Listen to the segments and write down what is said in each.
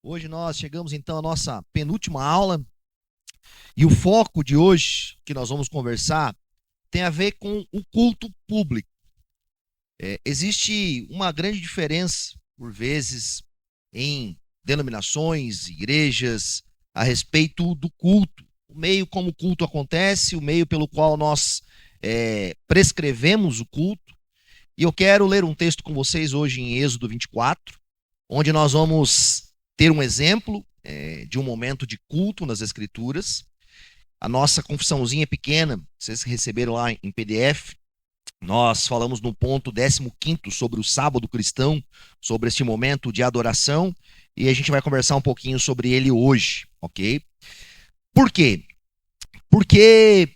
Hoje nós chegamos então à nossa penúltima aula e o foco de hoje que nós vamos conversar tem a ver com o culto público. Existe uma grande diferença, por vezes, em denominações, igrejas, a respeito do culto. O meio como o culto acontece, o meio pelo qual nós prescrevemos o culto. E eu quero ler um texto com vocês hoje em Êxodo 24, onde nós vamos ter um exemplo de um momento de culto nas Escrituras. A nossa confissãozinha pequena, vocês receberam lá em PDF, nós falamos no ponto 15º sobre o sábado cristão, sobre este momento de adoração, e a gente vai conversar um pouquinho sobre ele hoje, ok? Por quê? Porque,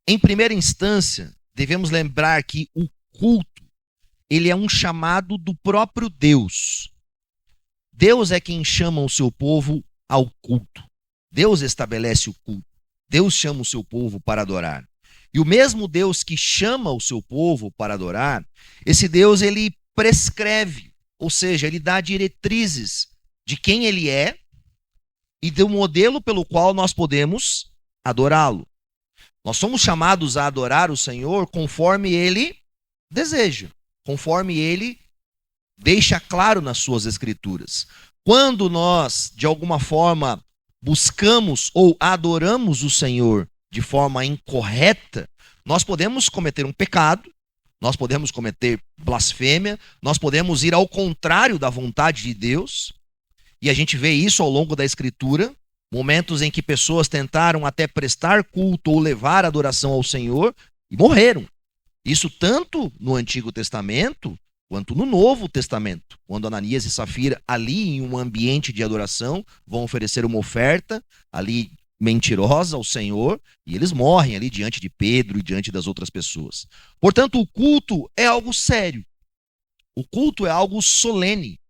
em primeira instância, devemos lembrar que o culto, ele é um chamado do próprio Deus. Deus é quem chama o seu povo ao culto. Deus estabelece o culto. Deus chama o seu povo para adorar. E o mesmo Deus que chama o seu povo para adorar, esse Deus ele prescreve, ou seja, ele dá diretrizes de quem ele é e do modelo pelo qual nós podemos adorá-lo. Nós somos chamados a adorar o Senhor conforme ele deseja, conforme ele deixa claro nas suas escrituras. Quando nós, de alguma forma, buscamos ou adoramos o Senhor de forma incorreta, nós podemos cometer um pecado, nós podemos cometer blasfêmia, nós podemos ir ao contrário da vontade de Deus, e a gente vê isso ao longo da Escritura, momentos em que pessoas tentaram até prestar culto ou levar adoração ao Senhor e morreram. Isso tanto no Antigo Testamento quanto no Novo Testamento, quando Ananias e Safira, ali em um ambiente de adoração, vão oferecer uma oferta ali mentirosa ao Senhor, e eles morrem ali diante de Pedro e diante das outras pessoas. Portanto, o culto é algo sério. O culto é algo solene.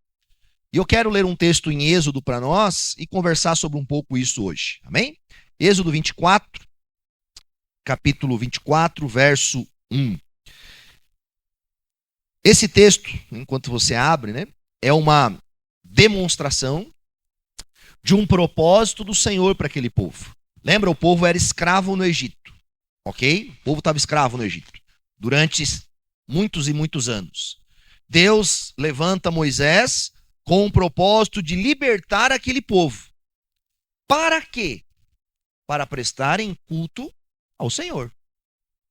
E eu quero ler um texto em Êxodo para nós e conversar sobre um pouco isso hoje. Amém? Êxodo 24, capítulo 24, verso 1. Esse texto, enquanto você abre, né, é uma demonstração de um propósito do Senhor para aquele povo. Lembra, o povo era escravo no Egito, ok? O povo estava escravo no Egito durante muitos e muitos anos. Deus levanta Moisés com o propósito de libertar aquele povo. Para quê? Para prestarem culto ao Senhor.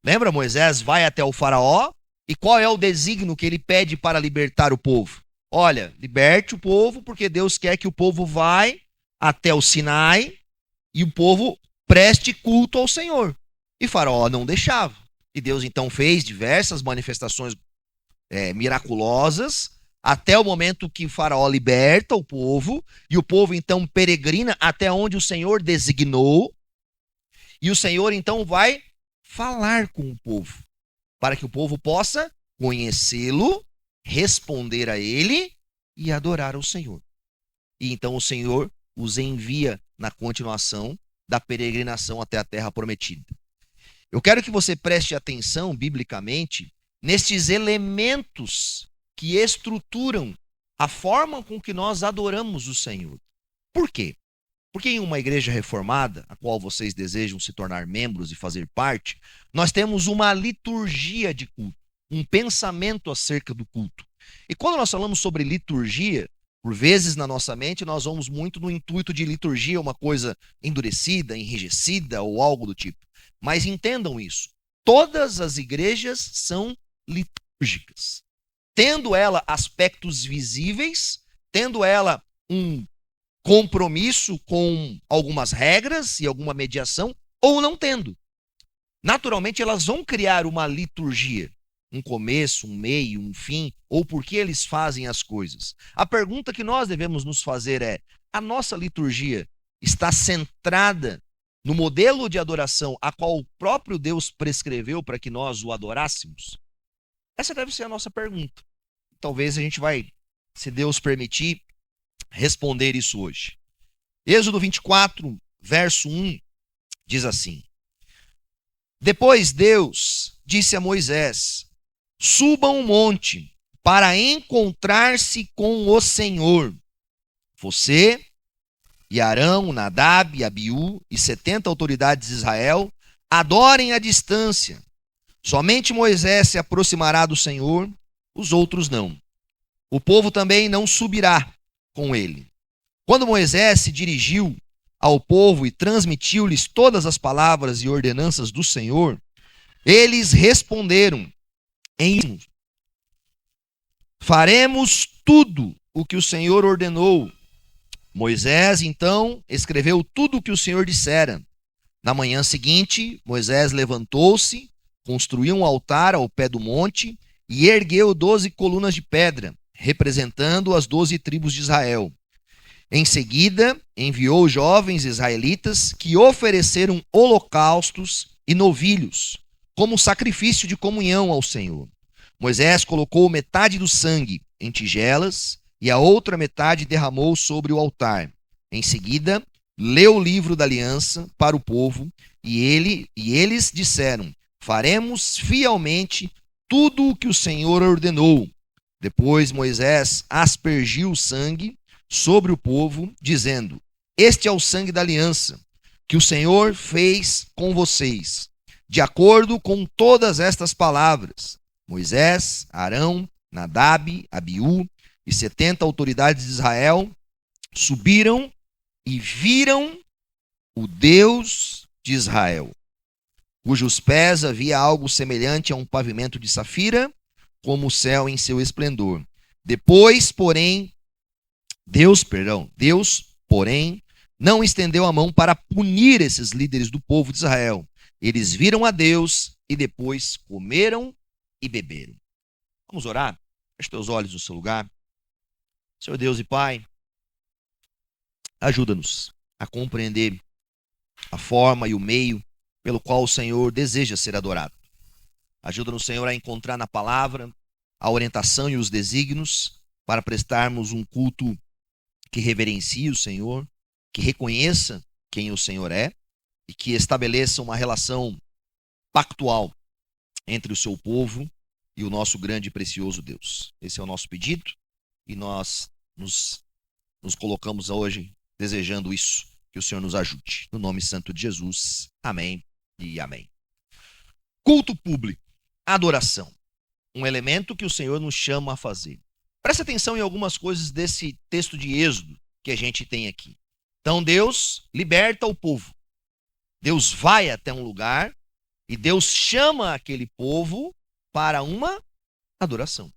Lembra, Moisés vai até o faraó, e qual é o desígnio que ele pede para libertar o povo? Olha, liberte o povo, porque Deus quer que o povo vá até o Sinai e o povo preste culto ao Senhor. E Faraó não deixava. E Deus então fez diversas manifestações miraculosas, até o momento que Faraó liberta o povo, e o povo então peregrina até onde o Senhor designou, e o Senhor então vai falar com o povo, para que o povo possa conhecê-lo, responder a ele e adorar ao Senhor. E então o Senhor os envia na continuação da peregrinação até a terra prometida. Eu quero que você preste atenção, biblicamente, nestes elementos que estruturam a forma com que nós adoramos o Senhor. Por quê? Porque em uma igreja reformada, a qual vocês desejam se tornar membros e fazer parte, nós temos uma liturgia de culto, um pensamento acerca do culto. E quando nós falamos sobre liturgia, por vezes na nossa mente nós vamos muito no intuito de liturgia, uma coisa endurecida, enrijecida ou algo do tipo. Mas entendam isso, todas as igrejas são litúrgicas, tendo ela aspectos visíveis, tendo ela um compromisso com algumas regras e alguma mediação, ou não tendo. Naturalmente, elas vão criar uma liturgia, um começo, um meio, um fim, ou por que eles fazem as coisas. A pergunta que nós devemos nos fazer é: a nossa liturgia está centrada no modelo de adoração a qual o próprio Deus prescreveu para que nós o adorássemos? Essa deve ser a nossa pergunta. Talvez a gente vai, se Deus permitir, responder isso hoje. Êxodo 24, verso 1, diz assim: Depois Deus disse a Moisés: Suba um monte para encontrar-se com o Senhor. Você e Arão, Nadab, Abiú e 70 autoridades de Israel adorem à distância. Somente Moisés se aproximará do Senhor, os outros não. O povo também não subirá com ele. Quando Moisés se dirigiu ao povo e transmitiu-lhes todas as palavras e ordenanças do Senhor, eles responderam em: faremos tudo o que o Senhor ordenou. Moisés, então, escreveu tudo o que o Senhor dissera. Na manhã seguinte, Moisés levantou-se, construiu um altar ao pé do monte e ergueu 12 colunas de pedra, representando as 12 tribos de Israel. Em seguida, enviou jovens israelitas que ofereceram holocaustos e novilhos, como sacrifício de comunhão ao Senhor. Moisés colocou metade do sangue em tigelas e a outra metade derramou sobre o altar. Em seguida, leu o livro da aliança para o povo e eles disseram: faremos fielmente tudo o que o Senhor ordenou. Depois Moisés aspergiu o sangue sobre o povo, dizendo: este é o sangue da aliança que o Senhor fez com vocês. De acordo com todas estas palavras, Moisés, Arão, Nadab, Abiú e 70 autoridades de Israel subiram e viram o Deus de Israel, cujos pés havia algo semelhante a um pavimento de safira, como o céu em seu esplendor. Depois, porém, Deus, porém, não estendeu a mão para punir esses líderes do povo de Israel. Eles viram a Deus e depois comeram e beberam. Vamos orar? Feche teus olhos no seu lugar. Senhor Deus e Pai, ajuda-nos a compreender a forma e o meio pelo qual o Senhor deseja ser adorado. Ajuda-nos, Senhor, a encontrar na palavra a orientação e os desígnios para prestarmos um culto que reverencie o Senhor, que reconheça quem o Senhor é e que estabeleça uma relação pactual entre o seu povo e o nosso grande e precioso Deus. Esse é o nosso pedido e nós nos colocamos hoje desejando isso, que o Senhor nos ajude. No nome santo de Jesus, amém e amém. Culto público, adoração, um elemento que o Senhor nos chama a fazer. Preste atenção em algumas coisas desse texto de Êxodo que a gente tem aqui. Então Deus liberta o povo. Deus vai até um lugar e Deus chama aquele povo para uma adoração,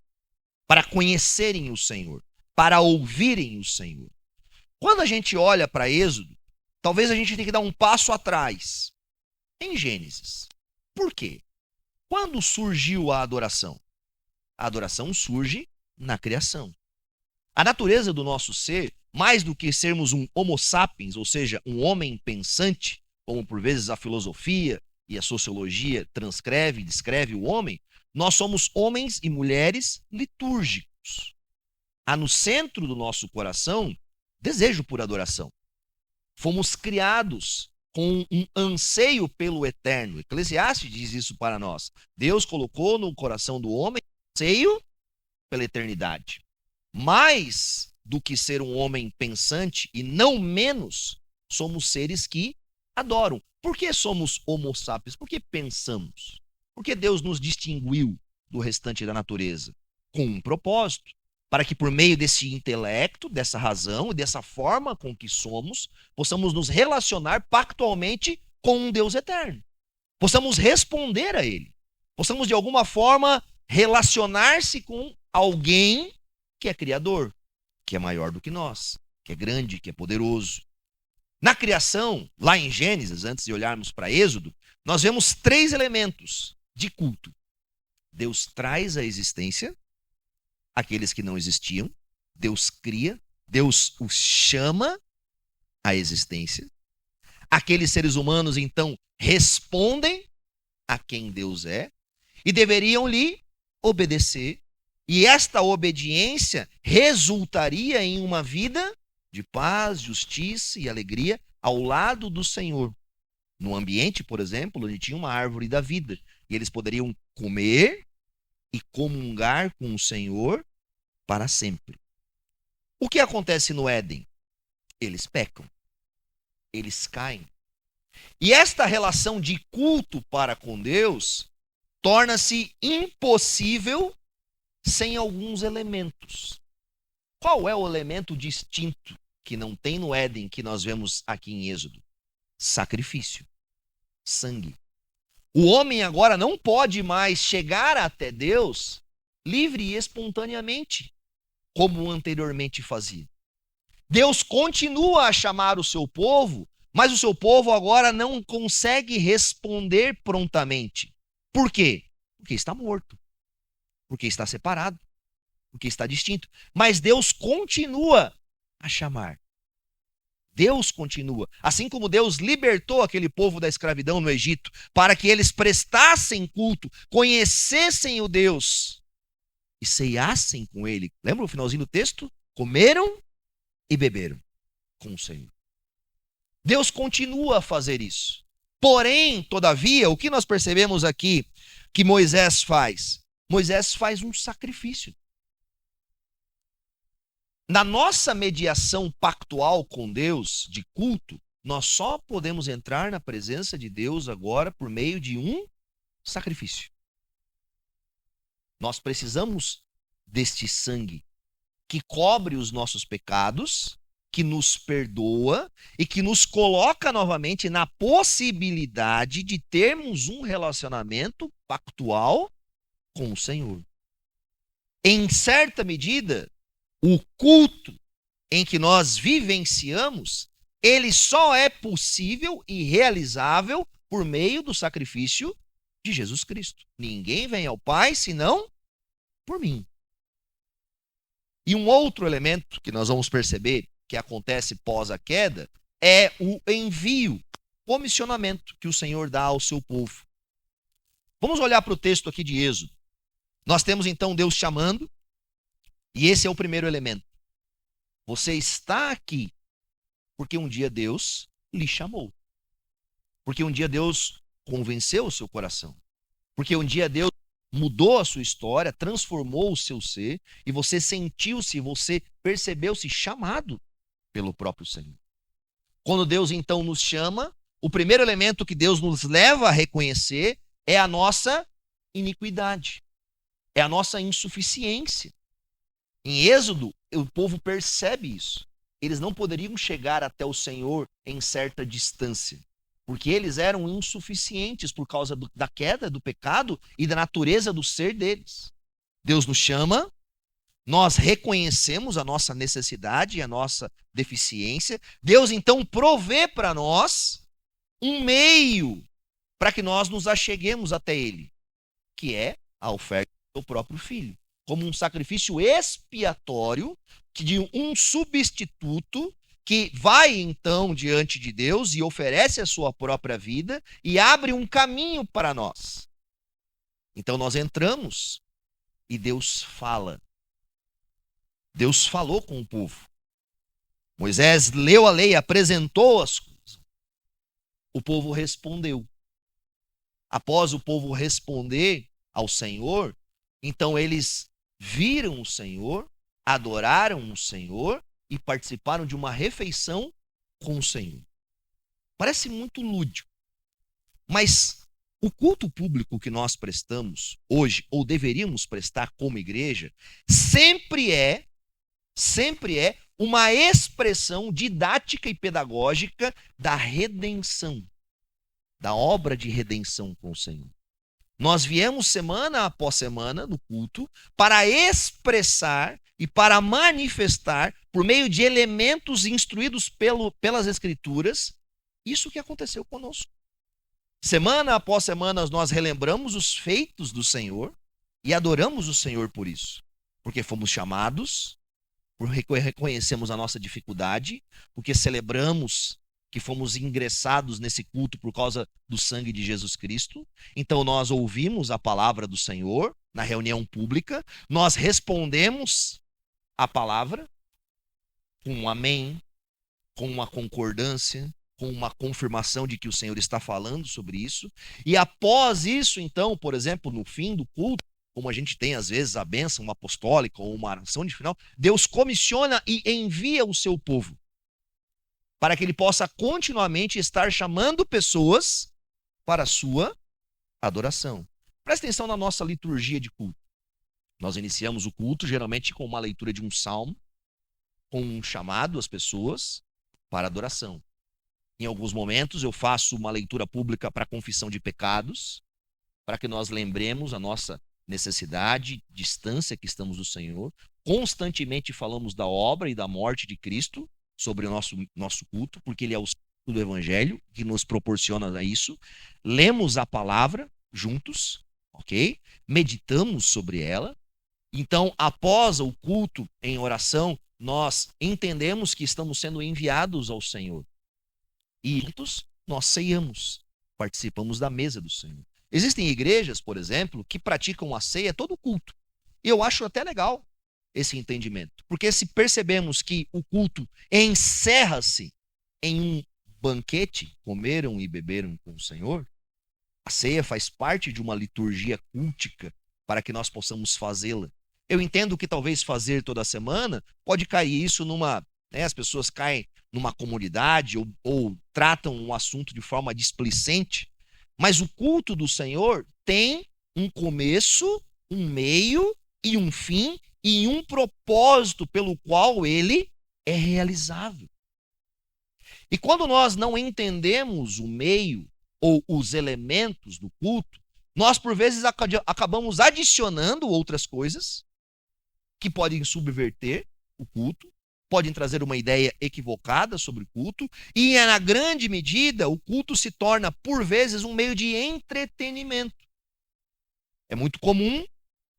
para conhecerem o Senhor, para ouvirem o Senhor. Quando a gente olha para Êxodo, talvez a gente tenha que dar um passo atrás em Gênesis. Por quê? Quando surgiu a adoração? A adoração surge na criação. A natureza do nosso ser, mais do que sermos um homo sapiens, ou seja, um homem pensante, como por vezes a filosofia e a sociologia transcreve e descreve o homem, nós somos homens e mulheres litúrgicos. Há no centro do nosso coração desejo por adoração. Fomos criados com um anseio pelo eterno. Eclesiastes diz isso para nós. Deus colocou no coração do homem anseio pela eternidade. Mais do que ser um homem pensante, e não menos, somos seres que adoram. Por que somos homo sapiens? Por que pensamos? Porque Deus nos distinguiu do restante da natureza com um propósito, para que por meio desse intelecto, dessa razão e dessa forma com que somos, possamos nos relacionar pactualmente com um Deus eterno. Possamos responder a Ele. Possamos de alguma forma relacionar-se com alguém que é criador, que é maior do que nós, que é grande, que é poderoso. Na criação, lá em Gênesis, antes de olharmos para Êxodo, nós vemos 3 elementos de culto. Deus traz à existência aqueles que não existiam, Deus cria, Deus os chama à existência. Aqueles seres humanos, então, respondem a quem Deus é e deveriam lhe obedecer. E esta obediência resultaria em uma vida de paz, justiça e alegria ao lado do Senhor. No ambiente, por exemplo, onde tinha uma árvore da vida. E eles poderiam comer e comungar com o Senhor para sempre. O que acontece no Éden? Eles pecam. eles caem. E esta relação de culto para com Deus torna-se impossível sem alguns elementos. Qual é o elemento distinto que não tem no Éden, que nós vemos aqui em Êxodo? Sacrifício, sangue. O homem agora não pode mais chegar até Deus livre e espontaneamente, como anteriormente fazia. Deus continua a chamar o seu povo, mas o seu povo agora não consegue responder prontamente. Por quê? Porque está morto, porque está separado, porque está distinto. Mas Deus continua a chamar. Deus continua. Assim como Deus libertou aquele povo da escravidão no Egito, para que eles prestassem culto, conhecessem o Deus e ceiassem com ele. Lembra o finalzinho do texto? Comeram e beberam com o Senhor. Deus continua a fazer isso. Porém, todavia, o que nós percebemos aqui que Moisés faz? Moisés faz um sacrifício. Na nossa mediação pactual com Deus, de culto, nós só podemos entrar na presença de Deus agora por meio de um sacrifício. Nós precisamos deste sangue que cobre os nossos pecados, que nos perdoa e que nos coloca novamente na possibilidade de termos um relacionamento pactual com o Senhor. Em certa medida, o culto em que nós vivenciamos, ele só é possível e realizável por meio do sacrifício de Jesus Cristo. Ninguém vem ao Pai senão por mim. E um outro elemento que nós vamos perceber que acontece pós a queda é o envio, comissionamento que o Senhor dá ao seu povo. Vamos olhar para o texto aqui de Êxodo. Nós temos então Deus chamando, e esse é o primeiro elemento. Você está aqui porque um dia Deus lhe chamou. Porque um dia Deus convenceu o seu coração. Porque um dia Deus mudou a sua história, transformou o seu ser, e você sentiu-se, você percebeu-se chamado pelo próprio Senhor. Quando Deus então nos chama, o primeiro elemento que Deus nos leva a reconhecer é a nossa iniquidade, é a nossa insuficiência. Em Êxodo, o povo percebe isso. Eles não poderiam chegar até o Senhor em certa distância, porque eles eram insuficientes por causa da queda, do pecado e da natureza do ser deles. Deus nos chama, nós reconhecemos a nossa necessidade e a nossa deficiência. Deus então provê para nós um meio para que nós nos acheguemos até Ele, que é a oferta do próprio Filho, como um sacrifício expiatório de um substituto que vai então diante de Deus e oferece a sua própria vida e abre um caminho para nós. Então nós entramos e Deus fala. Deus falou com o povo. Moisés leu a lei, apresentou as coisas. O povo respondeu. Após o povo responder ao Senhor, então eles viram o Senhor, adoraram o Senhor e participaram de uma refeição com o Senhor. Parece muito lúdico, mas o culto público que nós prestamos hoje, ou deveríamos prestar como igreja, sempre é uma expressão didática e pedagógica da redenção, da obra de redenção com o Senhor. Nós viemos semana após semana no culto para expressar e para manifestar, por meio de elementos instruídos pelas Escrituras, isso que aconteceu conosco. Semana após semana nós relembramos os feitos do Senhor e adoramos o Senhor por isso. Porque fomos chamados, porque reconhecemos a nossa dificuldade, porque celebramos que fomos ingressados nesse culto por causa do sangue de Jesus Cristo. Então nós ouvimos a palavra do Senhor na reunião pública, nós respondemos a palavra com um amém, com uma concordância, com uma confirmação de que o Senhor está falando sobre isso. E após isso, então, por exemplo, no fim do culto, como a gente tem às vezes a bênção apostólica ou uma oração de final, Deus comissiona e envia o seu povo para que ele possa continuamente estar chamando pessoas para a sua adoração. Presta atenção na nossa liturgia de culto. Nós iniciamos o culto geralmente com uma leitura de um salmo, com um chamado às pessoas para adoração. Em alguns momentos eu faço uma leitura pública para confissão de pecados, para que nós lembremos a nossa necessidade, distância que estamos do Senhor. Constantemente falamos da obra e da morte de Cristo sobre o nosso culto, porque ele é o centro do Evangelho que nos proporciona isso. Lemos a palavra juntos, ok? Meditamos sobre ela. Então, após o culto em oração, nós entendemos que estamos sendo enviados ao Senhor. E juntos nós ceiamos, participamos da mesa do Senhor. Existem igrejas, por exemplo, que praticam a ceia todo culto. E eu acho até legal esse entendimento. Porque se percebemos que o culto encerra-se em um banquete, comeram e beberam com o Senhor, a ceia faz parte de uma liturgia cultica para que nós possamos fazê-la. Eu entendo que talvez fazer toda semana pode cair isso numa... as pessoas caem numa comunidade ou tratam um assunto de forma displicente, mas o culto do Senhor tem um começo, um meio e um fim e um propósito pelo qual ele é realizável. E quando nós não entendemos o meio ou os elementos do culto, nós por vezes acabamos adicionando outras coisas que podem subverter o culto, podem trazer uma ideia equivocada sobre o culto, e na grande medida o culto se torna, por vezes, um meio de entretenimento. É muito comum,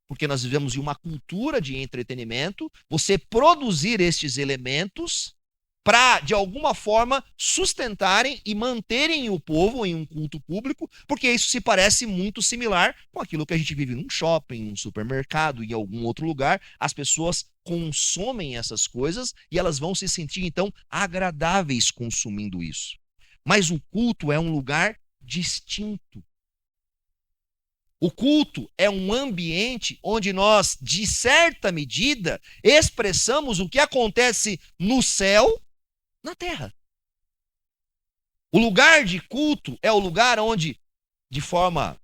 porque nós vivemos em uma cultura de entretenimento, você produzir estes elementos para, de alguma forma, sustentarem e manterem o povo em um culto público, porque isso se parece muito similar com aquilo que a gente vive num shopping, num supermercado, em algum outro lugar. As pessoas consomem essas coisas e elas vão se sentir, então, agradáveis consumindo isso. Mas o culto é um lugar distinto. O culto é um ambiente onde nós, de certa medida, expressamos o que acontece no céu, na terra. O lugar de culto é o lugar onde, de forma,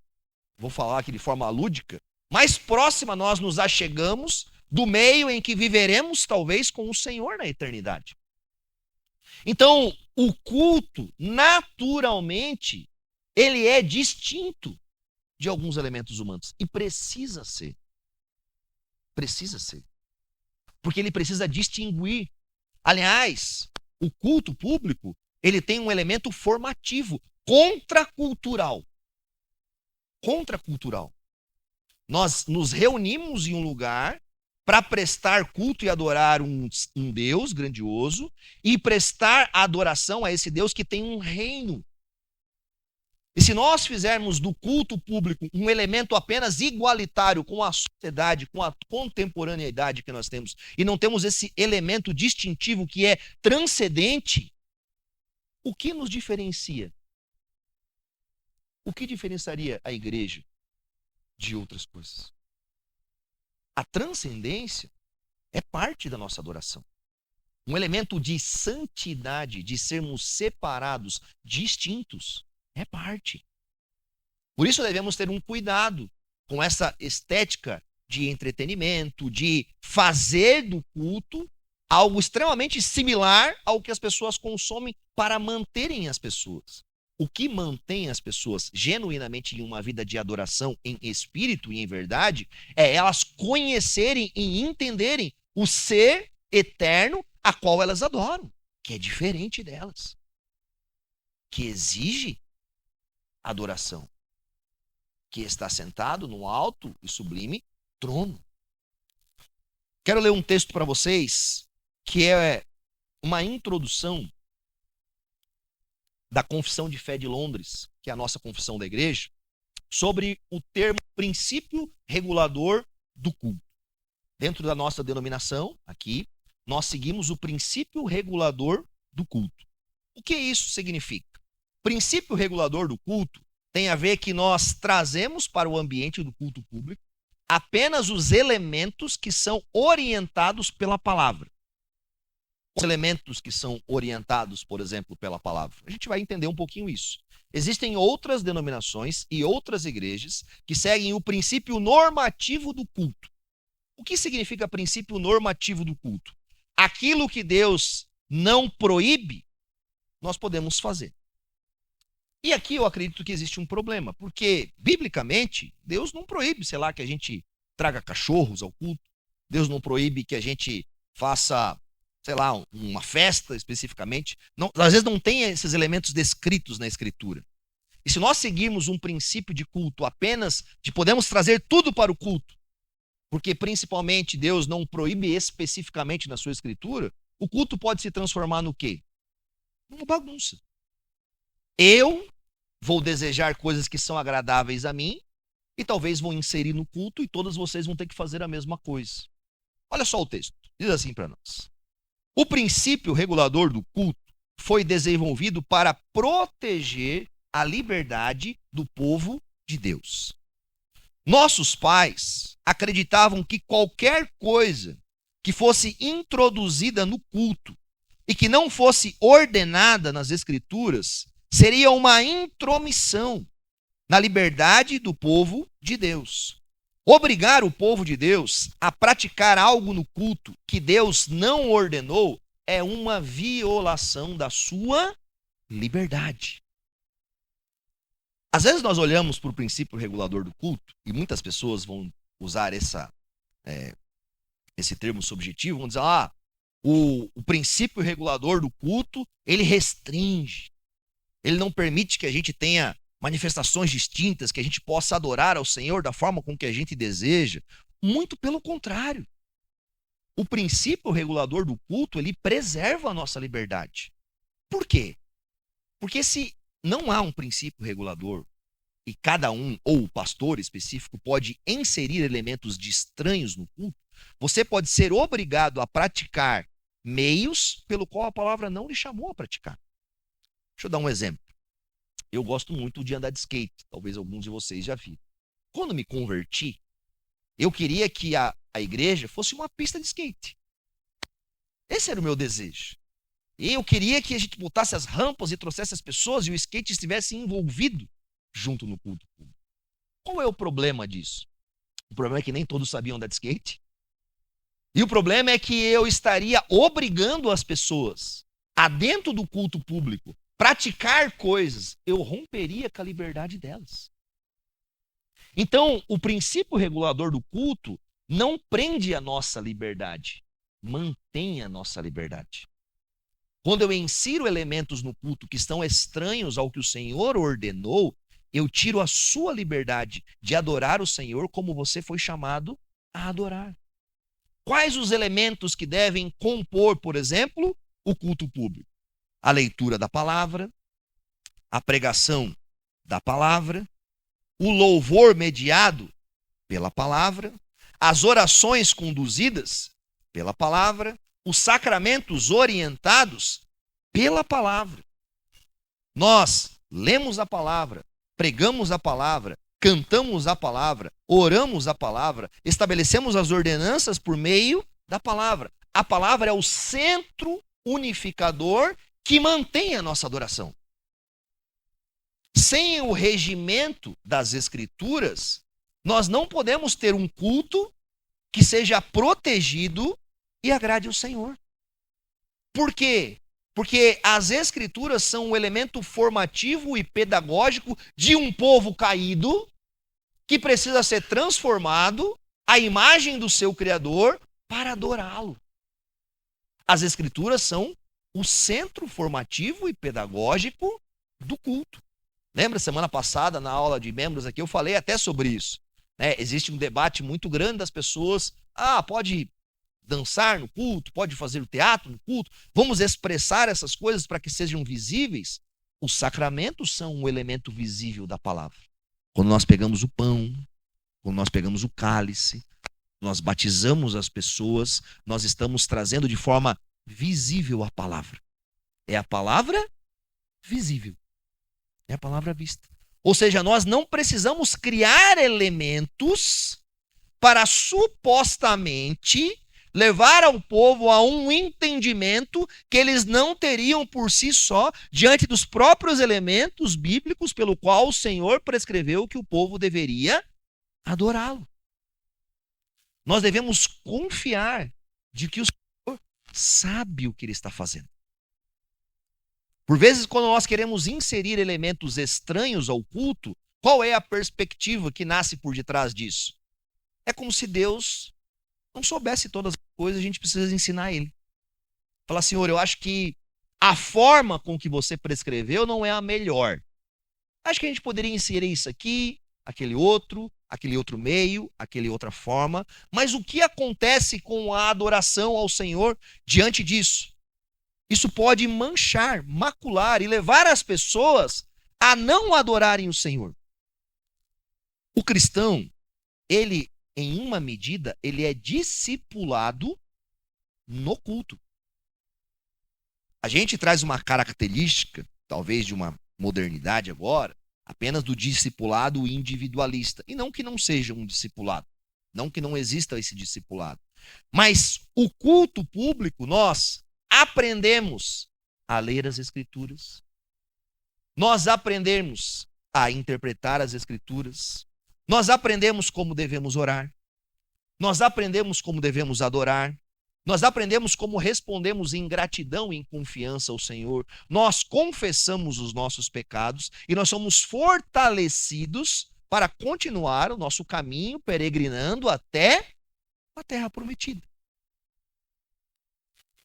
vou falar aqui de forma lúdica, mais próxima nós nos achegamos do meio em que viveremos, talvez, com o Senhor na eternidade. Então, o culto, naturalmente, ele é distinto de alguns elementos humanos. E precisa ser. Precisa ser. Porque ele precisa distinguir. Aliás, o culto público, ele tem um elemento formativo, contracultural. Contracultural. Nós nos reunimos em um lugar para prestar culto e adorar um Deus grandioso e prestar adoração a esse Deus que tem um reino. E se nós fizermos do culto público um elemento apenas igualitário com a sociedade, com a contemporaneidade que nós temos, e não temos esse elemento distintivo que é transcendente, o que nos diferencia? O que diferenciaria a igreja de outras coisas? A transcendência é parte da nossa adoração. Um elemento de santidade, de sermos separados, distintos, é parte. Por isso devemos ter um cuidado com essa estética de entretenimento, de fazer do culto algo extremamente similar ao que as pessoas consomem para manterem as pessoas. O que mantém as pessoas genuinamente em uma vida de adoração em espírito e em verdade é elas conhecerem e entenderem o ser eterno a qual elas adoram, que é diferente delas, que exige adoração, que está sentado no alto e sublime trono. Quero ler um texto para vocês que é uma introdução da Confissão de Fé de Londres, que é a nossa confissão da igreja, sobre o termo princípio regulador do culto. Dentro da nossa denominação, aqui, nós seguimos o princípio regulador do culto. O que isso significa? Princípio regulador do culto tem a ver que nós trazemos para o ambiente do culto público apenas os elementos que são orientados pela palavra. os elementos que são orientados, por exemplo, pela palavra. A gente vai entender um pouquinho isso. Existem outras denominações e outras igrejas que seguem o princípio normativo do culto. O que significa princípio normativo do culto? Aquilo que Deus não proíbe, nós podemos fazer. E aqui eu acredito que existe um problema, porque, biblicamente, Deus não proíbe, sei lá, que a gente traga cachorros ao culto. Deus não proíbe que a gente faça, sei lá, uma festa especificamente. Não, às vezes não tem esses elementos descritos na Escritura. E se nós seguirmos um princípio de culto apenas de podemos trazer tudo para o culto, porque principalmente Deus não proíbe especificamente na sua Escritura, o culto pode se transformar no quê? Uma bagunça. Eu vou desejar coisas que são agradáveis a mim e talvez vou inserir no culto e todos vocês vão ter que fazer a mesma coisa. Olha só o texto, diz assim para nós. O princípio regulador do culto foi desenvolvido para proteger a liberdade do povo de Deus. Nossos pais acreditavam que qualquer coisa que fosse introduzida no culto e que não fosse ordenada nas Escrituras seria uma intromissão na liberdade do povo de Deus. Obrigar o povo de Deus a praticar algo no culto que Deus não ordenou é uma violação da sua liberdade. Às vezes nós olhamos para o princípio regulador do culto, e muitas pessoas vão usar esse termo subjetivo, vão dizer, o princípio regulador do culto, ele restringe, ele não permite que a gente tenha manifestações distintas, que a gente possa adorar ao Senhor da forma com que a gente deseja. Muito pelo contrário. O princípio regulador do culto, ele preserva a nossa liberdade. Por quê? Porque se não há um princípio regulador e cada um, ou o pastor específico, pode inserir elementos de estranhos no culto, você pode ser obrigado a praticar meios pelo qual a palavra não lhe chamou a praticar. Deixa eu dar um exemplo. Eu gosto muito de andar de skate, talvez alguns de vocês já viram. Quando me converti, eu queria que a igreja fosse uma pista de skate. Esse era o meu desejo. E eu queria que a gente botasse as rampas e trouxesse as pessoas e o skate estivesse envolvido junto no culto público. Qual é o problema disso? O problema é que nem todos sabiam andar de skate. E o problema é que eu estaria obrigando as pessoas a, dentro do culto público, praticar coisas. Eu romperia com a liberdade delas. Então, o princípio regulador do culto não prende a nossa liberdade, mantém a nossa liberdade. Quando eu insiro elementos no culto que estão estranhos ao que o Senhor ordenou, eu tiro a sua liberdade de adorar o Senhor como você foi chamado a adorar. Quais os elementos que devem compor, por exemplo, o culto público? A leitura da palavra, a pregação da palavra, o louvor mediado pela palavra, as orações conduzidas pela palavra, os sacramentos orientados pela palavra. Nós lemos a palavra, pregamos a palavra, cantamos a palavra, oramos a palavra, estabelecemos as ordenanças por meio da palavra. A palavra é o centro unificador que mantém a nossa adoração. Sem o regimento das Escrituras, nós não podemos ter um culto que seja protegido e agrade o Senhor. Por quê? Porque as Escrituras são um elemento formativo e pedagógico de um povo caído que precisa ser transformado à imagem do seu Criador para adorá-lo. As Escrituras são o centro formativo e pedagógico do culto. Lembra, semana passada, na aula de membros aqui, eu falei até sobre isso. Existe um debate muito grande das pessoas. Pode dançar no culto, pode fazer o teatro no culto. Vamos expressar essas coisas para que sejam visíveis. Os sacramentos são um elemento visível da palavra. Quando nós pegamos o pão, quando nós pegamos o cálice, nós batizamos as pessoas, nós estamos trazendo de forma visível a palavra. É a palavra visível. É a palavra vista. Ou seja, nós não precisamos criar elementos para supostamente levar ao povo a um entendimento que eles não teriam por si só, diante dos próprios elementos bíblicos pelo qual o Senhor prescreveu que o povo deveria adorá-lo. Nós devemos confiar de que o Senhor sabe o que ele está fazendo. Por vezes, quando nós queremos inserir elementos estranhos ao culto, qual é a perspectiva que nasce por detrás disso? É como se Deus não soubesse todas as coisas, a gente precisa ensinar ele. Falar, Senhor, eu acho que a forma com que você prescreveu não é a melhor. Acho que a gente poderia inserir isso aqui, aquele outro meio, aquele outra forma. Mas o que acontece com a adoração ao Senhor diante disso? Isso pode manchar, macular e levar as pessoas a não adorarem o Senhor. O cristão, ele, em uma medida, ele é discipulado no culto. A gente traz uma característica, talvez de uma modernidade agora, apenas do discipulado individualista. E não que não seja um discipulado, não que não exista esse discipulado. Mas o culto público, nós aprendemos a ler as Escrituras. Nós aprendemos a interpretar as Escrituras. Nós aprendemos como devemos orar. Nós aprendemos como devemos adorar. Nós aprendemos como respondemos em gratidão e em confiança ao Senhor. Nós confessamos os nossos pecados e nós somos fortalecidos para continuar o nosso caminho peregrinando até a terra prometida.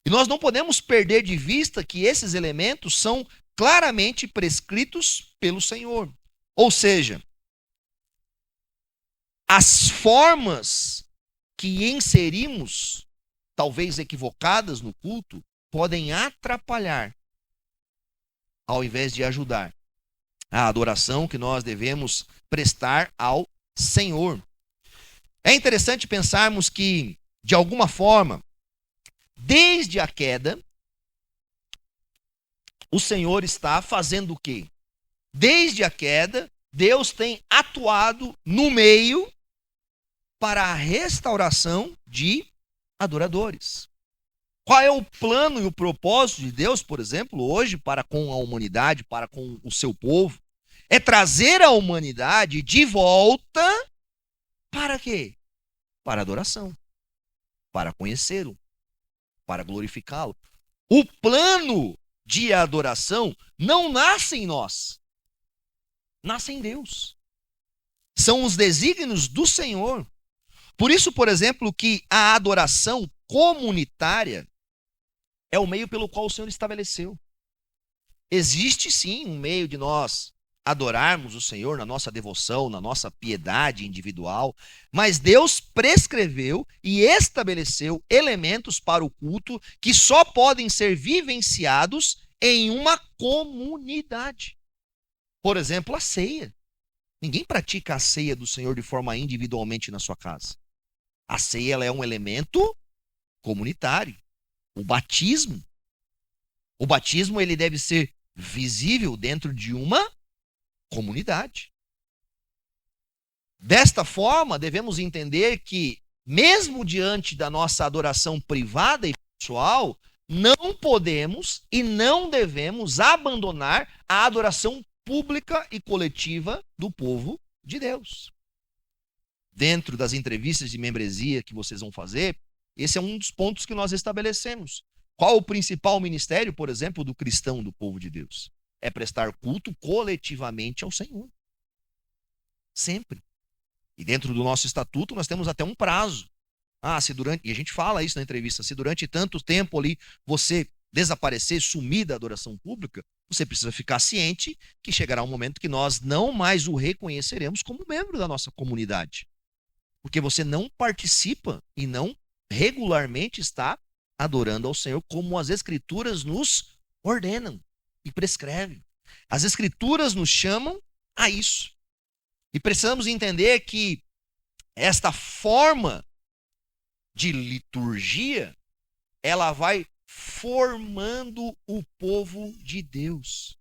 E nós não podemos perder de vista que esses elementos são claramente prescritos pelo Senhor. Ou seja, as formas que inserimos, talvez equivocadas no culto, podem atrapalhar, ao invés de ajudar, a adoração que nós devemos prestar ao Senhor. É interessante pensarmos que, de alguma forma, desde a queda, o Senhor está fazendo o quê? Desde a queda, Deus tem atuado no meio para a restauração de adoradores. Qual é o plano e o propósito de Deus, por exemplo, hoje para com a humanidade, para com o seu povo? É trazer a humanidade de volta para quê? Para adoração, para conhecê-lo, para glorificá-lo. O plano de adoração não nasce em nós, nasce em Deus. São os desígnios do Senhor. Por isso, por exemplo, que a adoração comunitária é o meio pelo qual o Senhor estabeleceu. Existe sim um meio de nós adorarmos o Senhor na nossa devoção, na nossa piedade individual, mas Deus prescreveu e estabeleceu elementos para o culto que só podem ser vivenciados em uma comunidade. Por exemplo, a ceia. Ninguém pratica a ceia do Senhor de forma individualmente na sua casa. A ceia ela é um elemento comunitário. O batismo ele deve ser visível dentro de uma comunidade. Desta forma, devemos entender que, mesmo diante da nossa adoração privada e pessoal, não podemos e não devemos abandonar a adoração pública e coletiva do povo de Deus. Dentro das entrevistas de membresia que vocês vão fazer, esse é um dos pontos que nós estabelecemos. Qual o principal ministério, por exemplo, do cristão do povo de Deus? É prestar culto coletivamente ao Senhor. Sempre. E dentro do nosso estatuto nós temos até um prazo. E a gente fala isso na entrevista, se durante tanto tempo ali você desaparecer, sumir da adoração pública, você precisa ficar ciente que chegará um momento que nós não mais o reconheceremos como membro da nossa comunidade. Porque você não participa e não regularmente está adorando ao Senhor como as Escrituras nos ordenam e prescrevem. As Escrituras nos chamam a isso. E precisamos entender que esta forma de liturgia, ela vai formando o povo de Deus.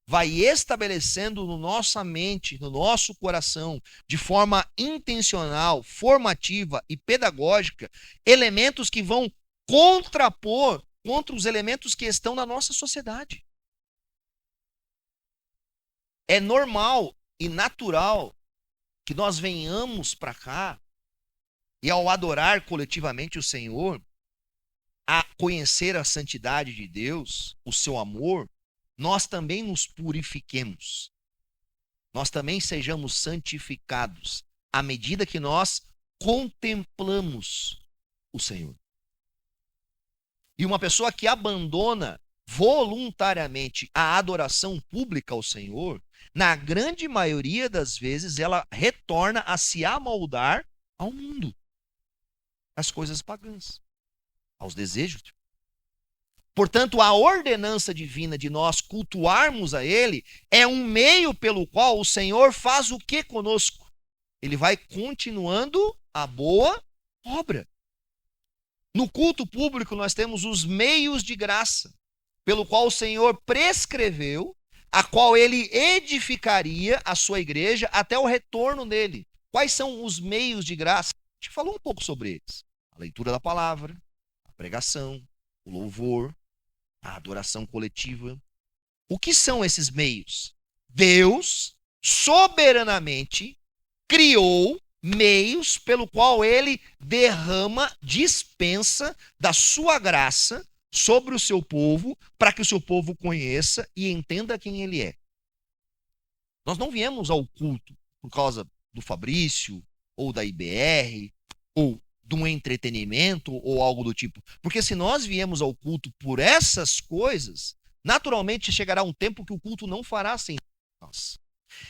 vai estabelecendo no nossa mente, no nosso coração, de forma intencional, formativa e pedagógica, elementos que vão contrapor contra os elementos que estão na nossa sociedade. É normal e natural que nós venhamos para cá e, ao adorar coletivamente o Senhor, a conhecer a santidade de Deus, o seu amor, nós também nos purifiquemos. Nós também sejamos santificados à medida que nós contemplamos o Senhor. E uma pessoa que abandona voluntariamente a adoração pública ao Senhor, na grande maioria das vezes, ela retorna a se amoldar ao mundo, às coisas pagãs, aos desejos. Portanto, a ordenança divina de nós cultuarmos a Ele é um meio pelo qual o Senhor faz o que conosco? Ele vai continuando a boa obra. No culto público, nós temos os meios de graça, pelo qual o Senhor prescreveu, a qual Ele edificaria a sua igreja até o retorno dele. Quais são os meios de graça? A gente falou um pouco sobre eles. A leitura da palavra, a pregação, o louvor, a adoração coletiva. O que são esses meios? Deus soberanamente criou meios pelo qual ele derrama, dispensa da sua graça sobre o seu povo, para que o seu povo conheça e entenda quem ele é. Nós não viemos ao culto por causa do Fabrício, ou da IBR, ou de um entretenimento, ou algo do tipo. Porque se nós viemos ao culto por essas coisas, naturalmente chegará um tempo que o culto não fará sem nós.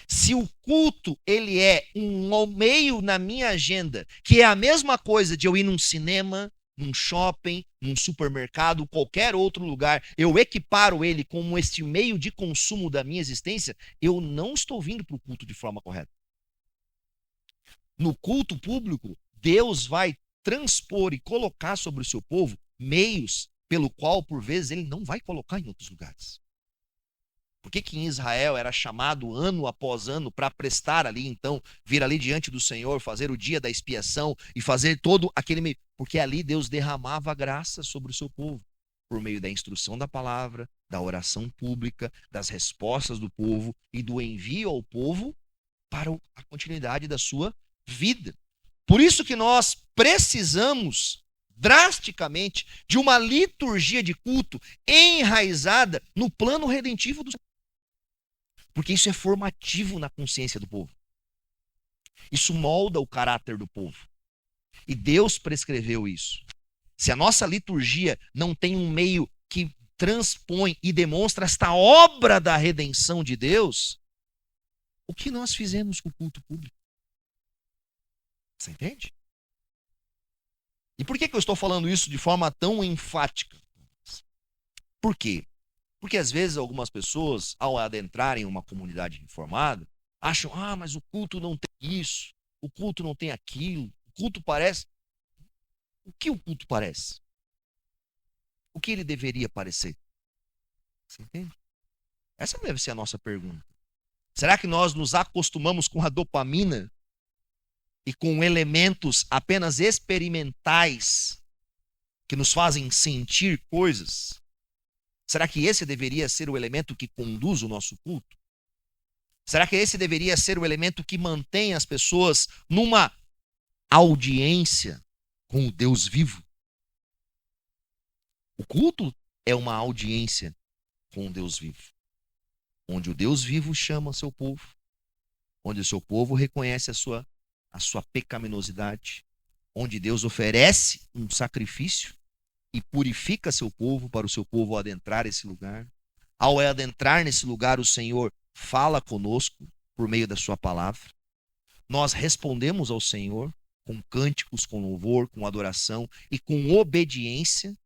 Se o culto ele é um meio na minha agenda, que é a mesma coisa de eu ir num cinema, num shopping, num supermercado, qualquer outro lugar, eu equiparo ele como este meio de consumo da minha existência, eu não estou vindo para o culto de forma correta. No culto público, Deus vai transpor e colocar sobre o seu povo meios pelo qual, por vezes, ele não vai colocar em outros lugares. Por que em Israel era chamado ano após ano para prestar ali, então, vir ali diante do Senhor, fazer o dia da expiação e fazer todo aquele meio? Porque ali Deus derramava graça sobre o seu povo, por meio da instrução da palavra, da oração pública, das respostas do povo e do envio ao povo para a continuidade da sua vida. Por isso que nós precisamos drasticamente de uma liturgia de culto enraizada no plano redentivo do Senhor. Porque isso é formativo na consciência do povo. Isso molda o caráter do povo. E Deus prescreveu isso. Se a nossa liturgia não tem um meio que transpõe e demonstra esta obra da redenção de Deus, o que nós fizemos com o culto público? Você entende? E por que eu estou falando isso de forma tão enfática? Por quê? Porque às vezes algumas pessoas, ao adentrarem uma comunidade reformada, acham, mas o culto não tem isso, o culto não tem aquilo, o culto parece... O que o culto parece? O que ele deveria parecer? Você entende? Essa deve ser a nossa pergunta. Será que nós nos acostumamos com a dopamina e com elementos apenas experimentais que nos fazem sentir coisas? Será que esse deveria ser o elemento que conduz o nosso culto? Será que esse deveria ser o elemento que mantém as pessoas numa audiência com o Deus vivo? O culto é uma audiência com o Deus vivo, onde o Deus vivo chama seu povo, onde o seu povo reconhece a sua pecaminosidade, onde Deus oferece um sacrifício e purifica seu povo para o seu povo adentrar esse lugar. Ao adentrar nesse lugar, o Senhor fala conosco por meio da sua palavra. Nós respondemos ao Senhor com cânticos, com louvor, com adoração e com obediência.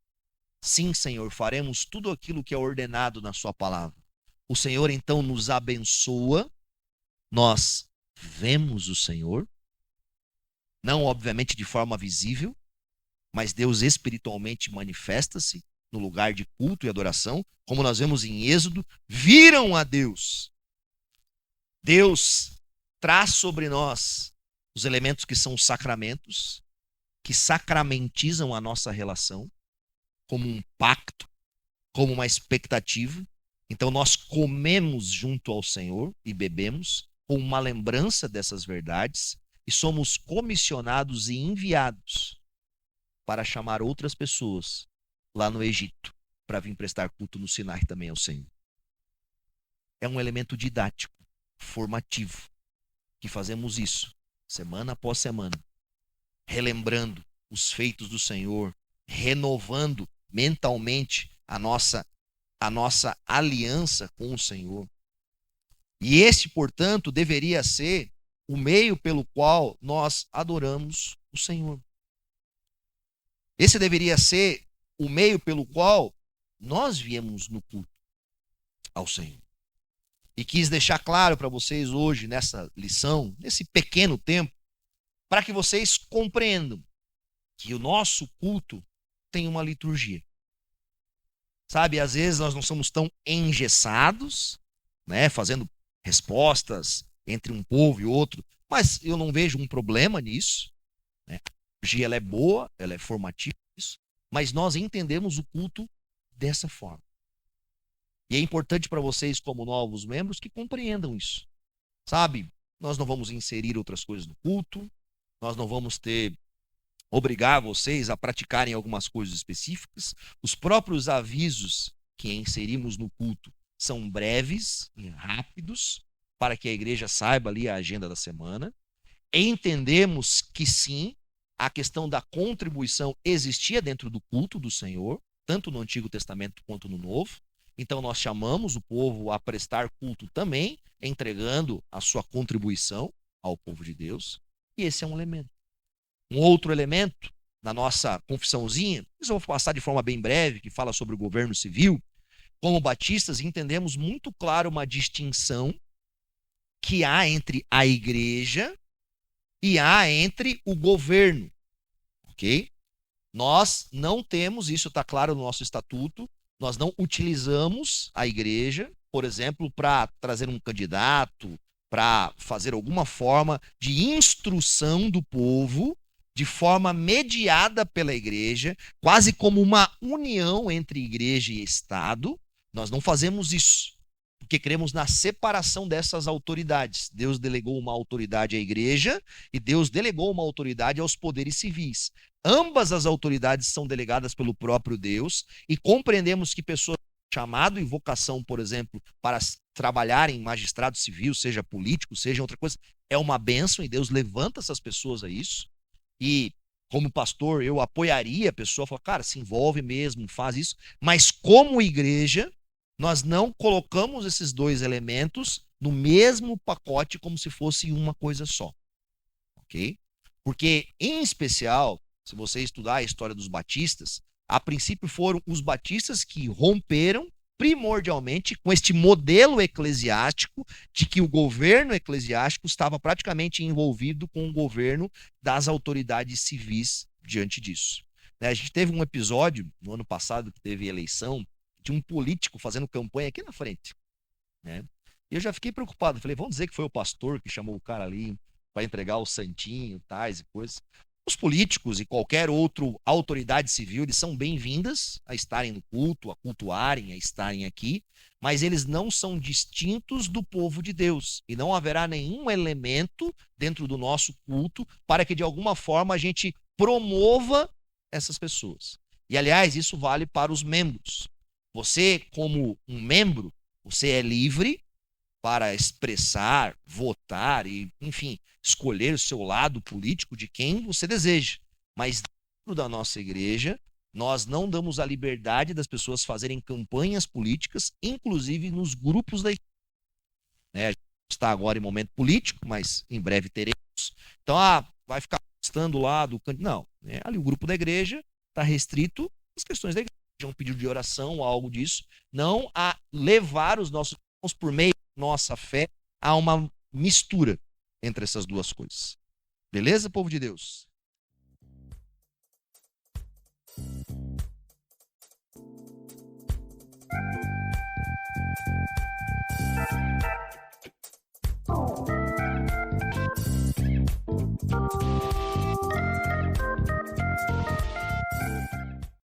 Sim, Senhor, faremos tudo aquilo que é ordenado na sua palavra. O Senhor então nos abençoa, nós vemos o Senhor, não obviamente de forma visível, mas Deus espiritualmente manifesta-se no lugar de culto e adoração, como nós vemos em Êxodo, viram a Deus. Deus traz sobre nós os elementos que são os sacramentos, que sacramentizam a nossa relação, como um pacto, como uma expectativa. Então nós comemos junto ao Senhor e bebemos com uma lembrança dessas verdades e somos comissionados e enviados para chamar outras pessoas lá no Egito para vir prestar culto no Sinai também ao Senhor. É um elemento didático, formativo, que fazemos isso semana após semana, relembrando os feitos do Senhor, renovando mentalmente a nossa aliança com o Senhor. E este, portanto, deveria ser o meio pelo qual nós adoramos o Senhor. Esse deveria ser o meio pelo qual nós viemos no culto ao Senhor. E quis deixar claro para vocês hoje, nessa lição, nesse pequeno tempo, para que vocês compreendam que o nosso culto tem uma liturgia. Sabe, às vezes nós não somos tão engessados, né, fazendo respostas entre um povo e outro, mas eu não vejo um problema nisso. Né? A liturgia ela é boa, ela é formativa, mas nós entendemos o culto dessa forma. E é importante para vocês, como novos membros, que compreendam isso. Sabe, nós não vamos inserir outras coisas no culto, nós não vamos obrigar vocês a praticarem algumas coisas específicas. Os próprios avisos que inserimos no culto são breves e rápidos, para que a igreja saiba ali a agenda da semana. Entendemos que sim, a questão da contribuição existia dentro do culto do Senhor, tanto no Antigo Testamento quanto no Novo. Então nós chamamos o povo a prestar culto também, entregando a sua contribuição ao povo de Deus. E esse é um elemento. Um outro elemento na nossa confissãozinha, isso eu vou passar de forma bem breve, que fala sobre o governo civil. Como batistas, entendemos muito claro uma distinção que há entre a igreja e há entre o governo. Ok? Nós não temos, isso está claro no nosso estatuto, nós não utilizamos a igreja, por exemplo, para trazer um candidato, para fazer alguma forma de instrução do povo, de forma mediada pela igreja, quase como uma união entre igreja e Estado. Nós não fazemos isso, porque cremos na separação dessas autoridades. Deus delegou uma autoridade à igreja e Deus delegou uma autoridade aos poderes civis. Ambas as autoridades são delegadas pelo próprio Deus e compreendemos que pessoas chamado e vocação, por exemplo, para trabalhar em magistrado civil, seja político, seja outra coisa, é uma bênção e Deus levanta essas pessoas a isso. E como pastor, eu apoiaria a pessoa, falar, cara, se envolve mesmo, faz isso. Mas como igreja, nós não colocamos esses dois elementos no mesmo pacote como se fosse uma coisa só. Ok? Porque, em especial, se você estudar a história dos batistas, a princípio foram os batistas que romperam primordialmente com este modelo eclesiástico de que o governo eclesiástico estava praticamente envolvido com o governo das autoridades civis diante disso. A gente teve um episódio no ano passado que teve eleição de um político fazendo campanha aqui na frente. Né? E eu já fiquei preocupado. Falei, vamos dizer que foi o pastor que chamou o cara ali para entregar o santinho, tais e coisas. Os políticos e qualquer outra autoridade civil, eles são bem-vindas a estarem no culto, a cultuarem, a estarem aqui, mas eles não são distintos do povo de Deus. E não haverá nenhum elemento dentro do nosso culto para que, de alguma forma, a gente promova essas pessoas. E, aliás, isso vale para os membros. Você, como um membro, você é livre para expressar, votar e, enfim, escolher o seu lado político de quem você deseja. Mas dentro da nossa igreja, nós não damos a liberdade das pessoas fazerem campanhas políticas, inclusive nos grupos da igreja. A gente está agora em momento político, mas em breve teremos. Então, vai ficar estando lá do candidato. Não, ali o grupo da igreja está restrito às questões da igreja, um pedido de oração, algo disso, não a levar os nossos irmãos por meio da nossa fé a uma mistura entre essas duas coisas. Beleza, povo de Deus?